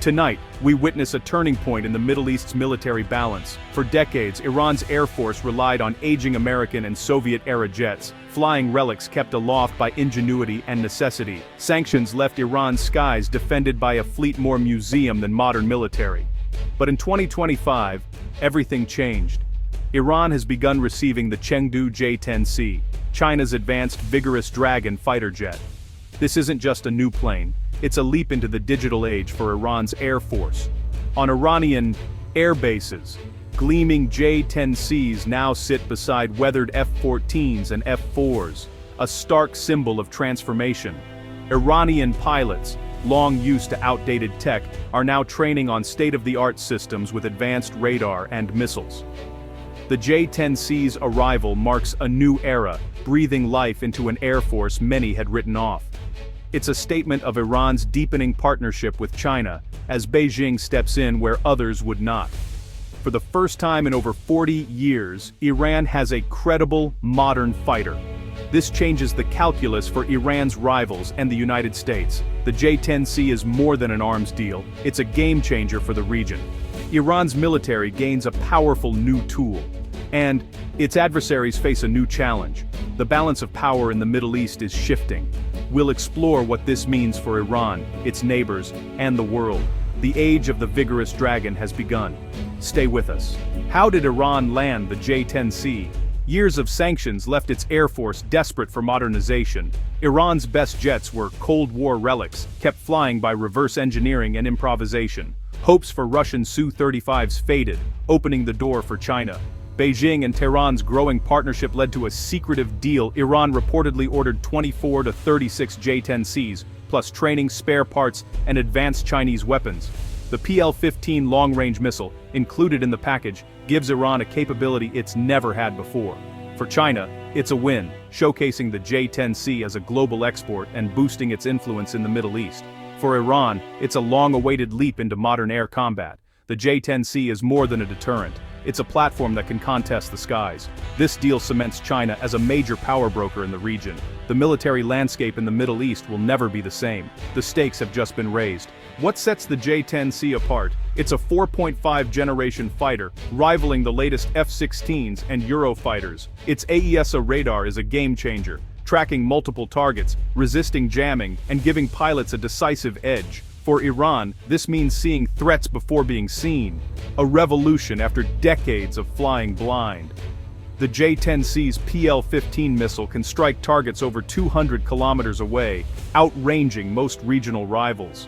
Tonight, we witness a turning point in the Middle East's military balance. For decades, Iran's air force relied on aging American and Soviet-era jets, flying relics kept aloft by ingenuity and necessity. Sanctions left Iran's skies defended by a fleet more museum than modern military. But in 2025, everything changed. Iran has begun receiving the Chengdu J-10C, China's advanced Vigorous Dragon fighter jet. This isn't just a new plane. It's a leap into the digital age for Iran's air force. On Iranian air bases, gleaming J-10Cs now sit beside weathered F-14s and F-4s, a stark symbol of transformation. Iranian pilots, long used to outdated tech, are now training on state-of-the-art systems with advanced radar and missiles. The J-10C's arrival marks a new era, breathing life into an air force many had written off. It's a statement of Iran's deepening partnership with China, as Beijing steps in where others would not. For the first time in over 40 years, Iran has a credible, modern fighter. This changes the calculus for Iran's rivals and the United States. The J-10C is more than an arms deal, it's a game changer for the region. Iran's military gains a powerful new tool. And its adversaries face a new challenge. The balance of power in the Middle East is shifting. We'll explore what this means for Iran, its neighbors, and the world. The age of the Vigorous Dragon has begun. Stay with us. How did Iran land the J-10C? Years of sanctions left its air force desperate for modernization. Iran's best jets were Cold War relics, kept flying by reverse engineering and improvisation. Hopes for Russian Su-35s faded, opening the door for China. Beijing and Tehran's growing partnership led to a secretive deal. Iran reportedly ordered 24 to 36 J-10Cs, plus training, spare parts, and advanced Chinese weapons. The PL-15 long-range missile, included in the package, gives Iran a capability it's never had before. For China, it's a win, showcasing the J-10C as a global export and boosting its influence in the Middle East. For Iran, it's a long-awaited leap into modern air combat. The J-10C is more than a deterrent. It's a platform that can contest the skies. This deal cements China as a major power broker in the region. The military landscape in the Middle East will never be the same. The stakes have just been raised. What sets the J-10C apart? It's a 4.5 generation fighter, rivaling the latest F-16s and Eurofighters. Its AESA radar is a game changer, tracking multiple targets, resisting jamming, and giving pilots a decisive edge. For Iran, this means seeing threats before being seen. A revolution after decades of flying blind. The J-10C's PL-15 missile can strike targets over 200 kilometers away, outranging most regional rivals.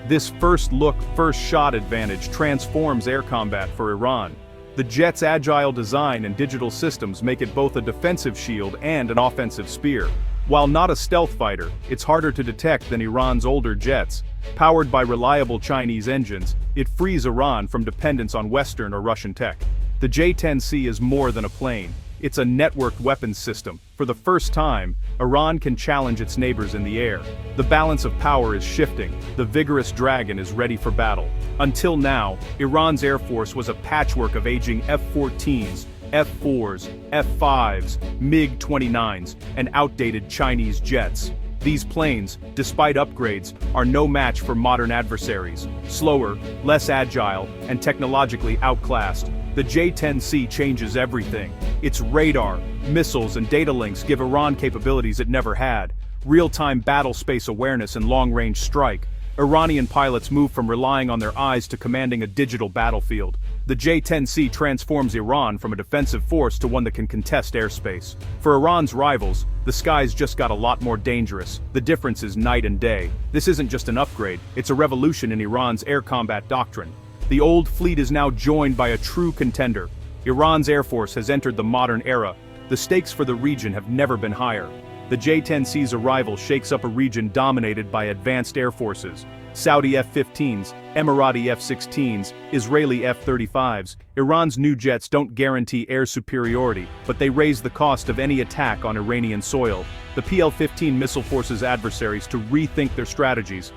This first-look, first-shot advantage transforms air combat for Iran. The jet's agile design and digital systems make it both a defensive shield and an offensive spear. While not a stealth fighter, it's harder to detect than Iran's older jets. Powered by reliable Chinese engines, it frees Iran from dependence on Western or Russian tech. The J-10C is more than a plane. It's a networked weapons system. For the first time, Iran can challenge its neighbors in the air. The balance of power is shifting. The Vigorous Dragon is ready for battle. Until now, Iran's air force was a patchwork of aging F-14s, F-4s, F-5s, MiG-29s, and outdated Chinese jets. These planes, despite upgrades, are no match for modern adversaries. Slower, less agile, and technologically outclassed, the J-10C changes everything. Its radar, missiles, and data links give Iran capabilities it never had. Real-time battle space awareness and long-range strike. Iranian pilots move from relying on their eyes to commanding a digital battlefield. The J-10C transforms Iran from a defensive force to one that can contest airspace. For Iran's rivals, the skies just got a lot more dangerous. The difference is night and day. This isn't just an upgrade, it's a revolution in Iran's air combat doctrine. The old fleet is now joined by a true contender. Iran's air force has entered the modern era. The stakes for the region have never been higher. The J-10C's arrival shakes up a region dominated by advanced air forces. Saudi F-15s, Emirati F-16s, Israeli F-35s. Iran's new jets don't guarantee air superiority, but they raise the cost of any attack on Iranian soil. The PL-15 missile forces adversaries to rethink their strategies.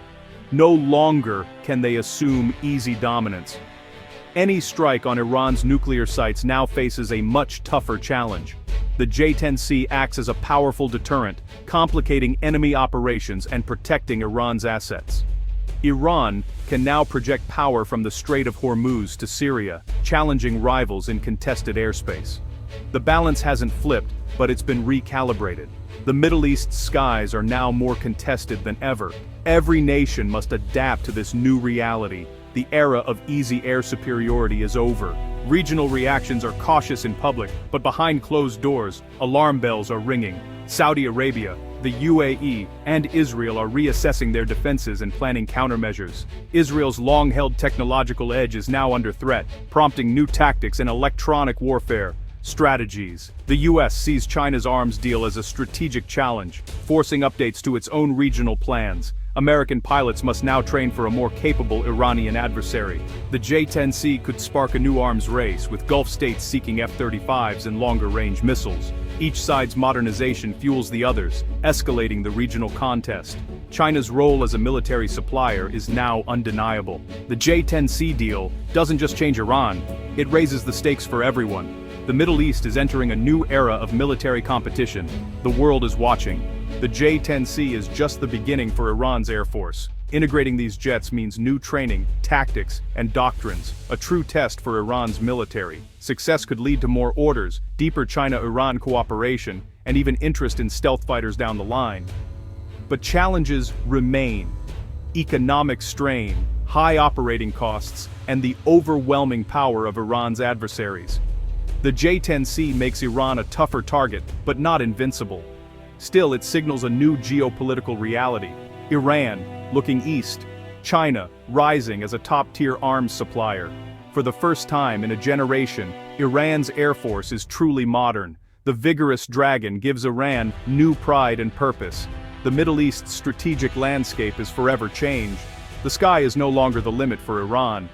No longer can they assume easy dominance. Any strike on Iran's nuclear sites now faces a much tougher challenge. The J-10C acts as a powerful deterrent, complicating enemy operations and protecting Iran's assets. Iran can now project power from the Strait of Hormuz to Syria, challenging rivals in contested airspace. The balance hasn't flipped, but it's been recalibrated. The Middle East's skies are now more contested than ever. Every nation must adapt to this new reality. The era of easy air superiority is over. Regional reactions are cautious in public, but behind closed doors, alarm bells are ringing. Saudi Arabia, the UAE, and Israel are reassessing their defenses and planning countermeasures. Israel's long-held technological edge is now under threat, prompting new tactics and electronic warfare strategies. The US sees China's arms deal as a strategic challenge, forcing updates to its own regional plans. American pilots must now train for a more capable Iranian adversary. The J-10C could spark a new arms race, with Gulf states seeking F-35s and longer-range missiles. Each side's modernization fuels the others, escalating the regional contest. China's role as a military supplier is now undeniable. The J-10C deal doesn't just change Iran, it raises the stakes for everyone. The Middle East is entering a new era of military competition. The world is watching. The J-10C is just the beginning for Iran's Air Force. Integrating these jets means new training, tactics, and doctrines, a true test for Iran's military. Success could lead to more orders, deeper China-Iran cooperation, and even interest in stealth fighters down the line. But challenges remain. Economic strain, high operating costs, and the overwhelming power of Iran's adversaries. The J-10C makes Iran a tougher target, but not invincible. Still, it signals a new geopolitical reality. Iran, looking east. China, rising as a top-tier arms supplier. For the first time in a generation, Iran's air force is truly modern. The vigorous Dragon gives Iran new pride and purpose. The Middle East's strategic landscape is forever changed. The sky is no longer the limit for Iran.